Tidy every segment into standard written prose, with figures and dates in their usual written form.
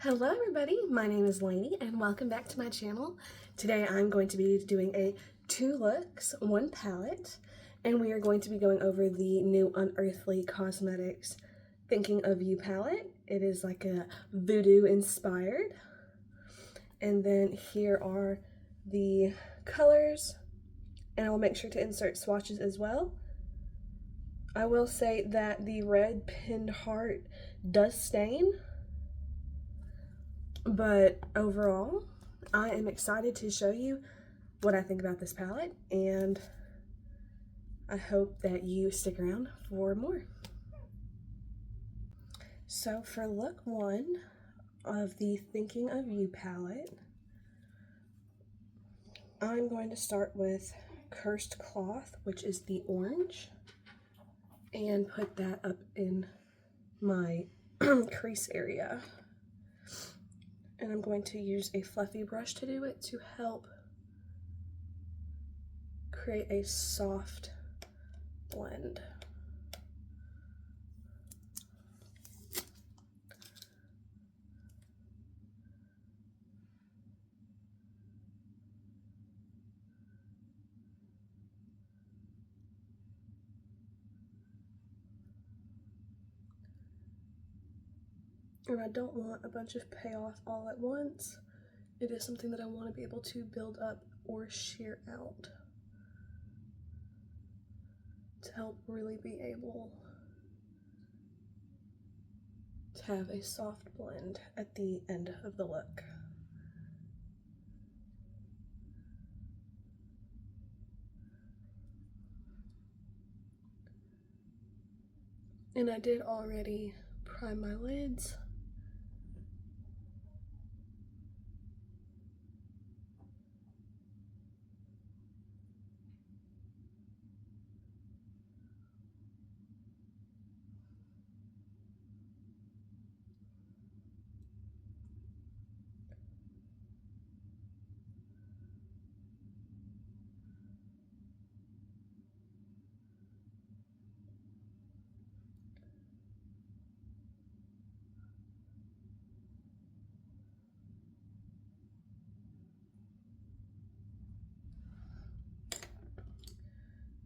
Hello everybody, my name is Lainey and welcome back to my channel. Today I'm going to be doing a 2 looks, 1 palette, and we are going to be going over the new Unearthly Cosmetics Thinking of You palette. It is like a voodoo inspired. And then here are the colors, and I will make sure to insert swatches as well. I will say that the red pinned heart does stain, but overall, I am excited to show you what I think about this palette, and I hope that you stick around for more. So for look 1 of the Thinking of You palette, I'm going to start with Cursed Cloth, which is the orange, and put that up in my crease area. And I'm going to use a fluffy brush to do it to help create a soft blend. And I don't want a bunch of payoff all at once. It is something that I want to be able to build up or sheer out to help really be able to have a soft blend at the end of the look. And I did already prime my lids.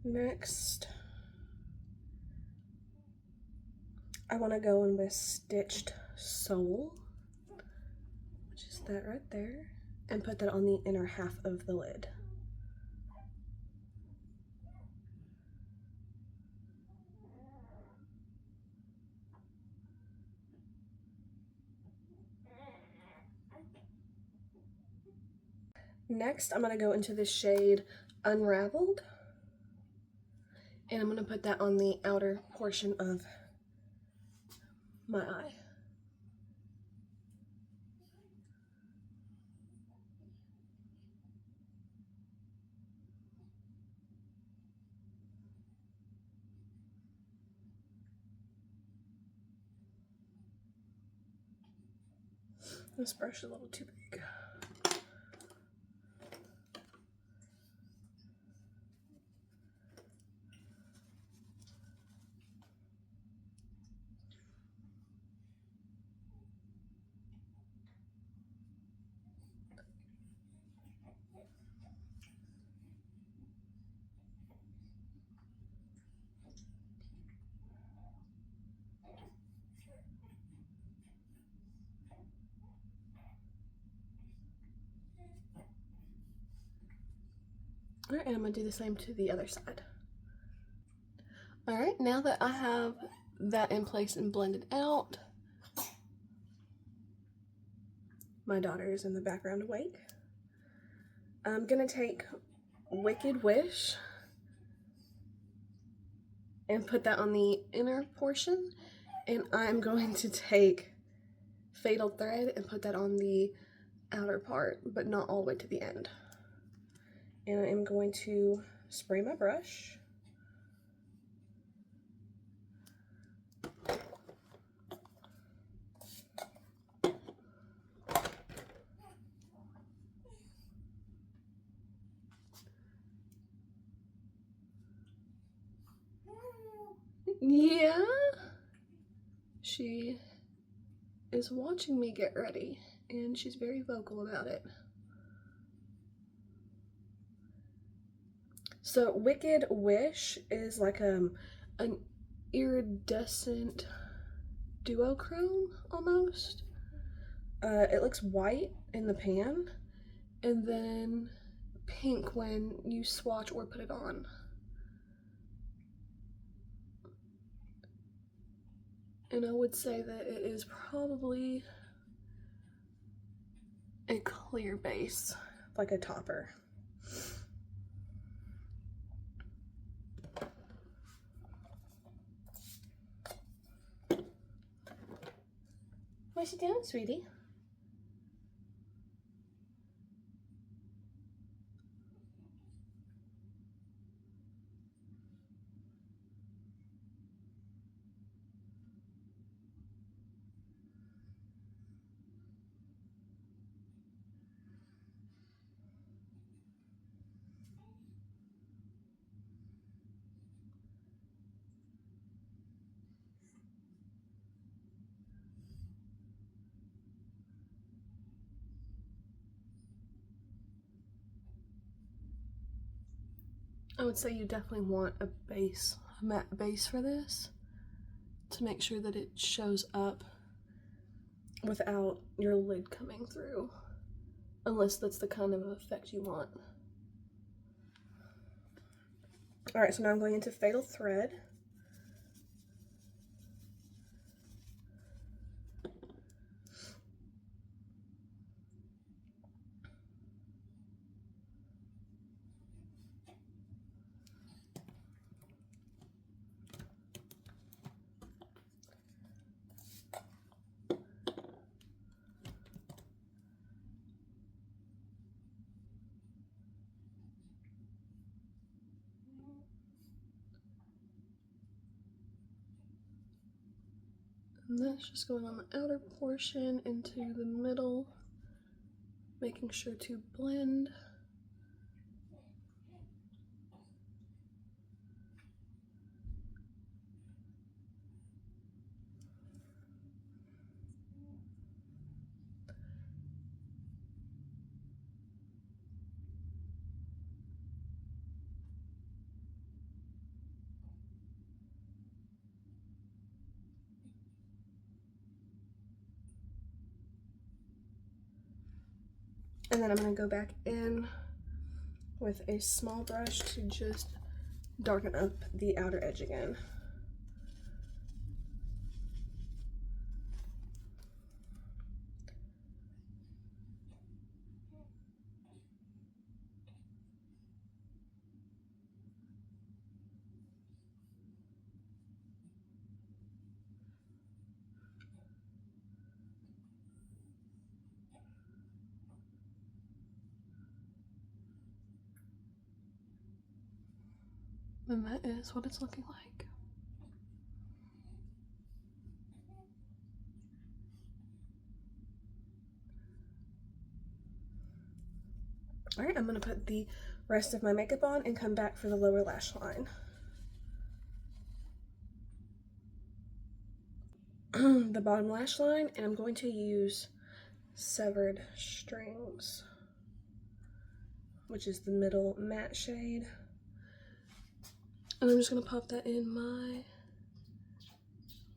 Next, I want to go in with Stitched Soul, which is that right there, and put that on the inner half of the lid. Next, I'm going to go into the shade Unraveled, and I'm going to put that on the outer portion of my eye. This brush is a little too big. Alright, and I'm going to do the same to the other side. Alright, now that I have that in place and blended out, my daughter is in the background awake. I'm going to take Wicked Wish and put that on the inner portion, and I'm going to take Fatal Thread and put that on the outer part, but not all the way to the end. And I am going to spray my brush. Yeah, she is watching me get ready, and she's very vocal about it. So Wicked Wish is like an iridescent duochrome almost. It looks white in the pan and then pink when you swatch or put it on. And I would say that it is probably a clear base, like a topper. What's she doing, sweetie? I would say you definitely want a base, a matte base for this to make sure that it shows up without your lid coming through, unless that's the kind of effect you want. All right, so now I'm going into Fatal Thread. And that's just going on the outer portion into the middle, making sure to blend. And then I'm going to go back in with a small brush to just darken up the outer edge again. And that is what it's looking like. All right, I'm gonna put the rest of my makeup on and come back for the lower lash line. The bottom lash line, and I'm going to use Severed Strings, which is the middle matte shade. And I'm just gonna pop that in my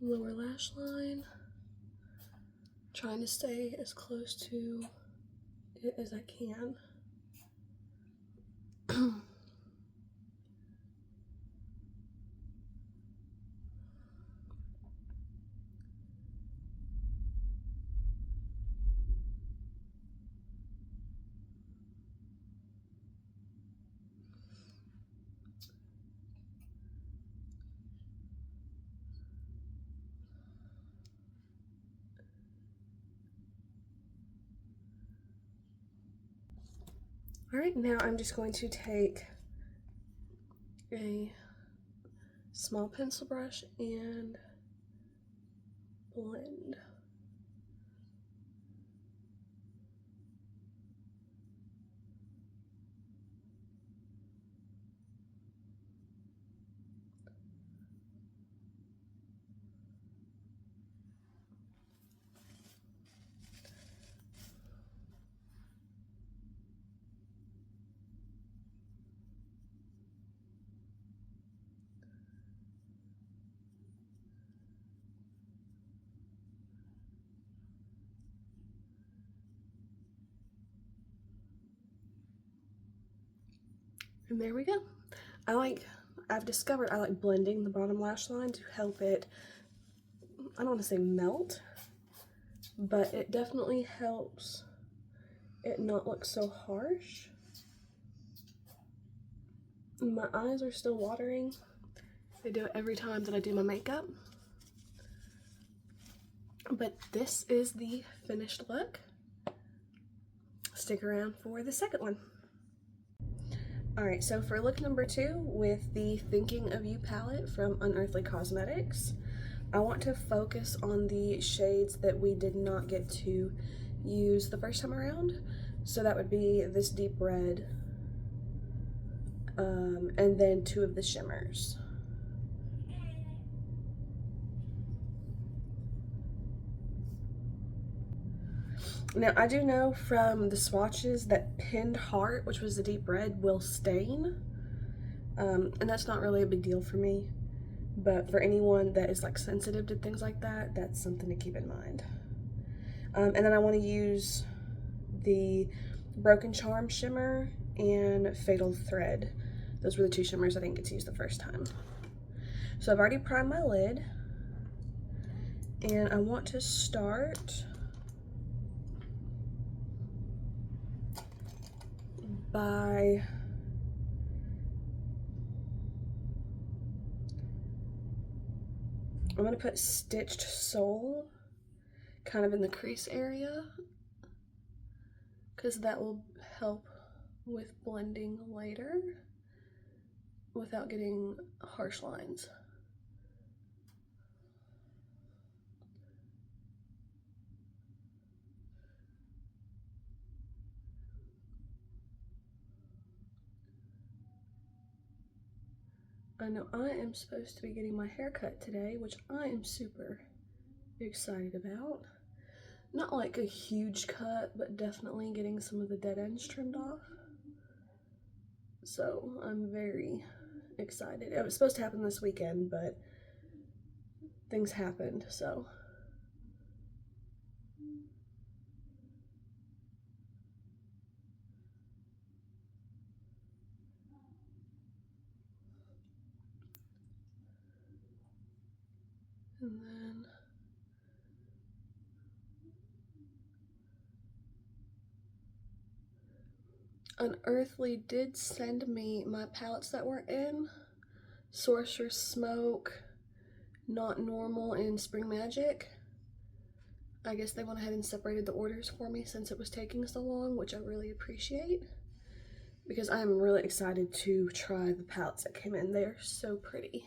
lower lash line, trying to stay as close to it as I can. All right, now I'm just going to take a small pencil brush and blend. And there we go. I've discovered I like blending the bottom lash line to help it, I don't want to say melt, but it definitely helps it not look so harsh. My eyes are still watering. I do it every time that I do my makeup. But this is the finished look. Stick around for the second one. Alright, so for look number 2 with the Thinking of You palette from Unearthly Cosmetics, I want to focus on the shades that we did not get to use the first time around. So that would be this deep red, and then 2 of the shimmers. Now, I do know from the swatches that Pinned Heart, which was the deep red, will stain. And that's not really a big deal for me. But for anyone that is like sensitive to things like that, that's something to keep in mind. And then I want to use the Broken Charm shimmer and Fatal Thread. Those were the 2 shimmers I didn't get to use the first time. So I've already primed my lid. And I want to start by I'm going to put Stitched Soul kind of in the crease area, because that will help with blending later without getting harsh lines. I know I am supposed to be getting my hair cut today, which I am super excited about. Not like a huge cut, but definitely getting some of the dead ends trimmed off. So I'm very excited. It was supposed to happen this weekend, but things happened, so. And then Unearthly did send me my palettes that were in Sorcerer's Smoke, Not Normal, and Spring Magic. I guess they went ahead and separated the orders for me since it was taking so long, which I really appreciate, because I'm really excited to try the palettes that came in. They are so pretty.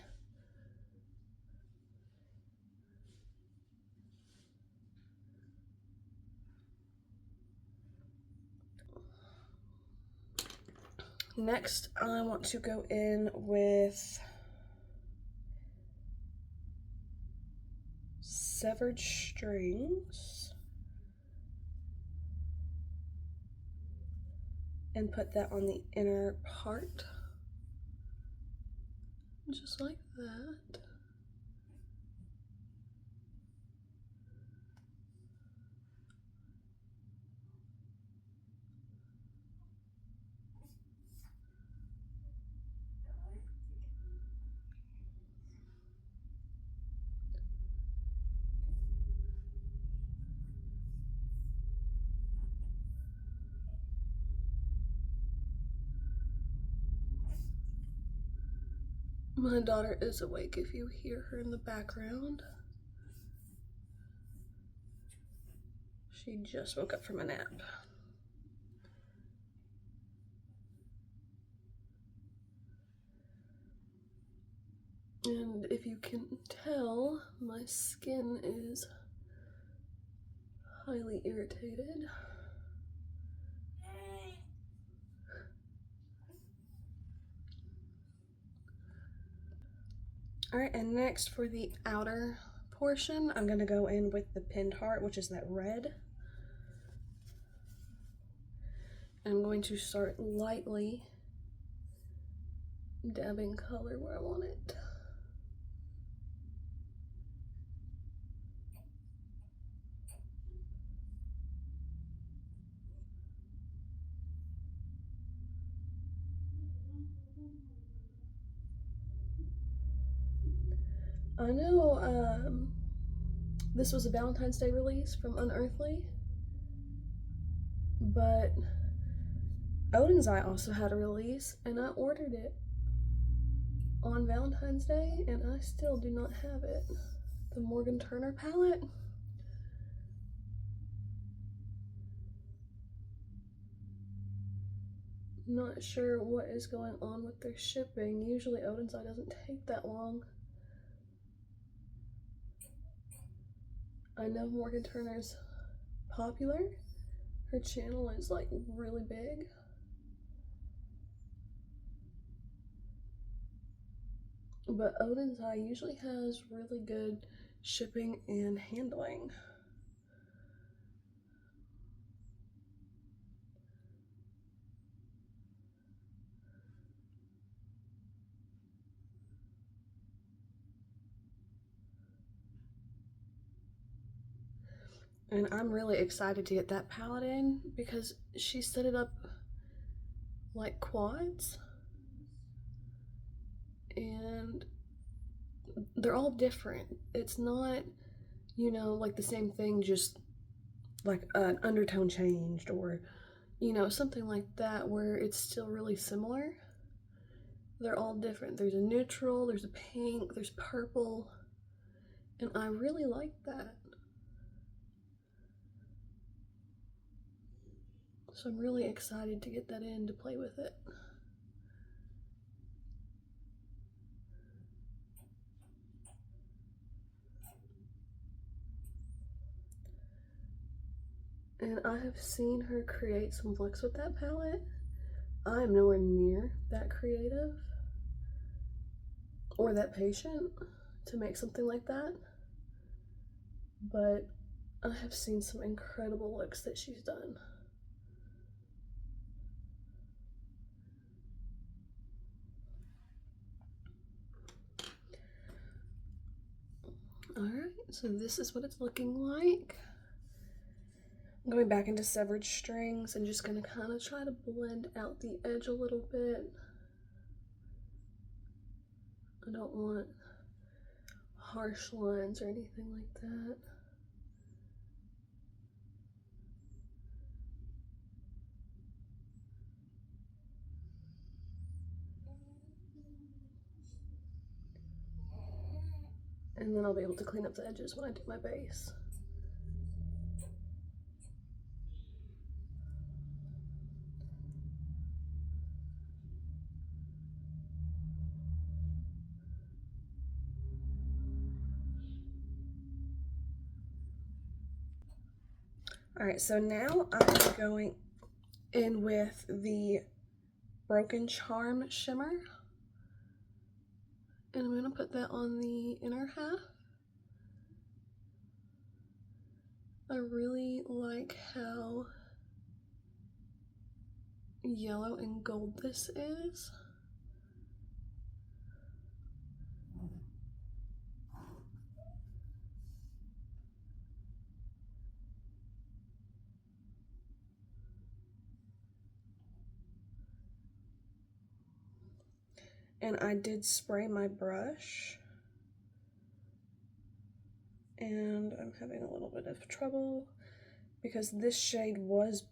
Next, I want to go in with Severed Strings and put that on the inner part, just like that. My daughter is awake if you hear her in the background. She just woke up from a nap. And if you can tell, my skin is highly irritated. Alright, and next for the outer portion, I'm going to go in with the Pinned Heart, which is that red. I'm going to start lightly dabbing color where I want it. I know this was a Valentine's Day release from Unearthly, but Odin's Eye also had a release, and I ordered it on Valentine's Day, and I still do not have it. The Morgan Turner palette. Not sure what is going on with their shipping. Usually Odin's Eye doesn't take that long. I know Morgan Turner's popular. Her channel is like really big. But Odin's Eye usually has really good shipping and handling. And I'm really excited to get that palette in because she set it up like quads. And they're all different. It's not, you know, like the same thing, just like an undertone changed or, you know, something like that where it's still really similar. They're all different. There's a neutral, there's a pink, there's purple, and I really like that. So I'm really excited to get that in to play with it. And I have seen her create some looks with that palette. I am nowhere near that creative or that patient to make something like that. But I have seen some incredible looks that she's done. Alright, so this is what it's looking like. I'm going back into severed strings and just going to kind of try to blend out the edge a little bit. I don't want harsh lines or anything like that. And then I'll be able to clean up the edges when I do my base. Alright, so now I'm going in with the Broken Charm shimmer. And I'm going to put that on the inner half. I really like how yellow and gold this is. And I did spray my brush, and I'm having a little bit of trouble because this shade was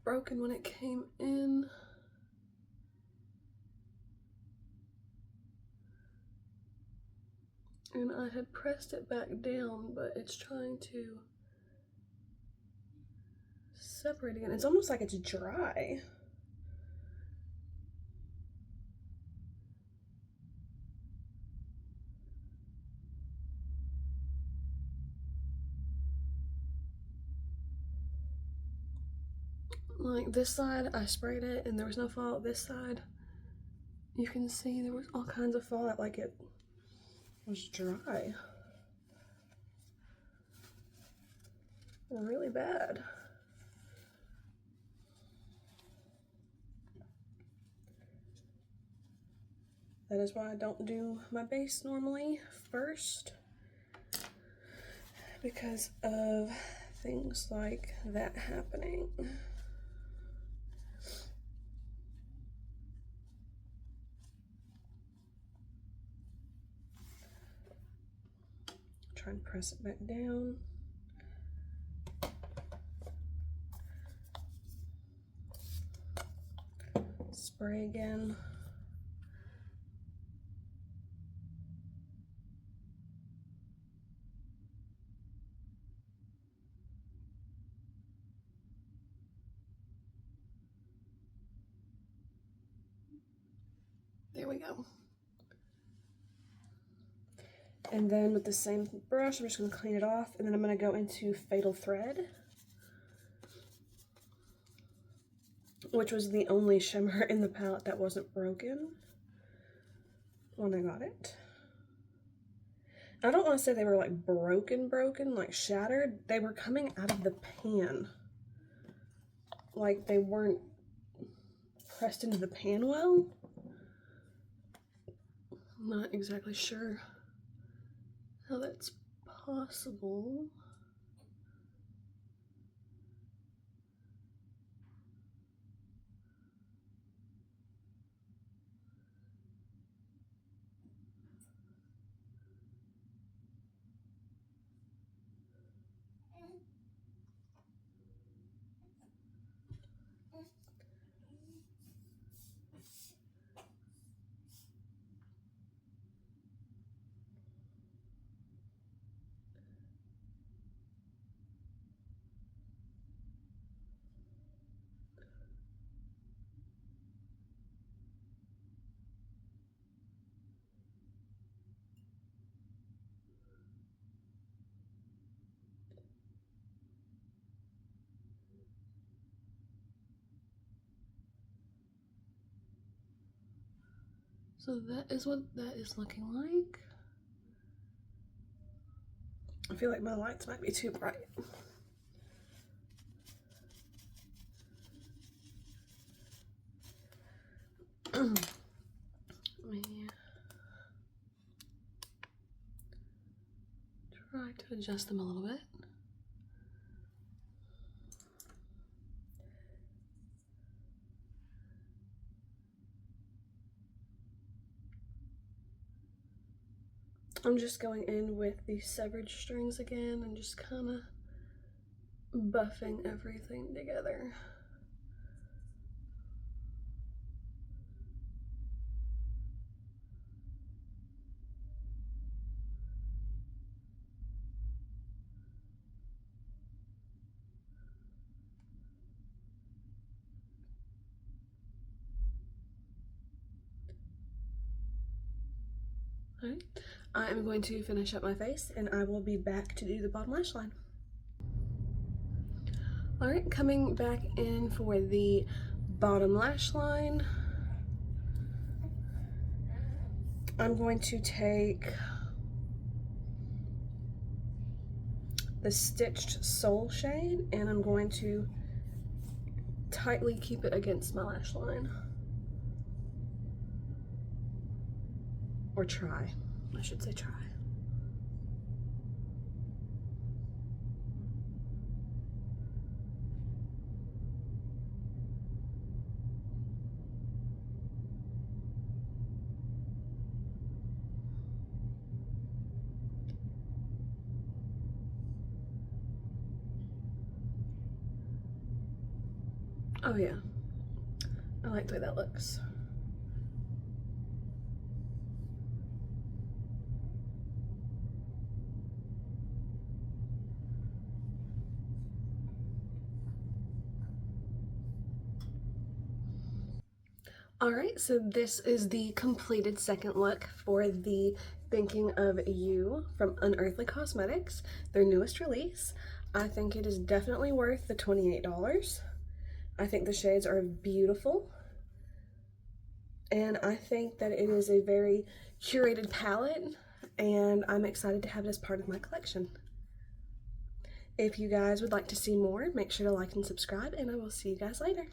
broken when it came in. And I had pressed it back down, but it's trying to separate again. It's almost like it's dry. Like this side, I sprayed it and there was no fallout. This side, you can see there was all kinds of fallout, like it was dry. Really bad. That is why I don't do my base normally first, because of things like that happening. try and press it back down. Spray again. There we go. And then with the same brush, I'm just going to clean it off, and then I'm going to go into Fatal Thread, which was the only shimmer in the palette that wasn't broken when I got it. I don't want to say they were like broken, like shattered. They were coming out of the pan. Like they weren't pressed into the pan well. I'm not exactly sure how that's possible. So that is what that is looking like. I feel like my lights might be too bright. Let me try to adjust them a little bit. I'm just going in with the severed strings again and just kind of buffing everything together. Alright, I am going to finish up my face and I will be back to do the bottom lash line. Alright, coming back in for the bottom lash line, I'm going to take the Stitched Soul shade and I'm going to tightly keep it against my lash line. Or try. I should say try. Oh yeah. I like the way that looks. Alright, so this is the completed second look for the Thinking of You from Unearthly Cosmetics, their newest release. I think it is definitely worth the $28. I think the shades are beautiful, and I think that it is a very curated palette, and I'm excited to have it as part of my collection. If you guys would like to see more, make sure to like and subscribe, and I will see you guys later.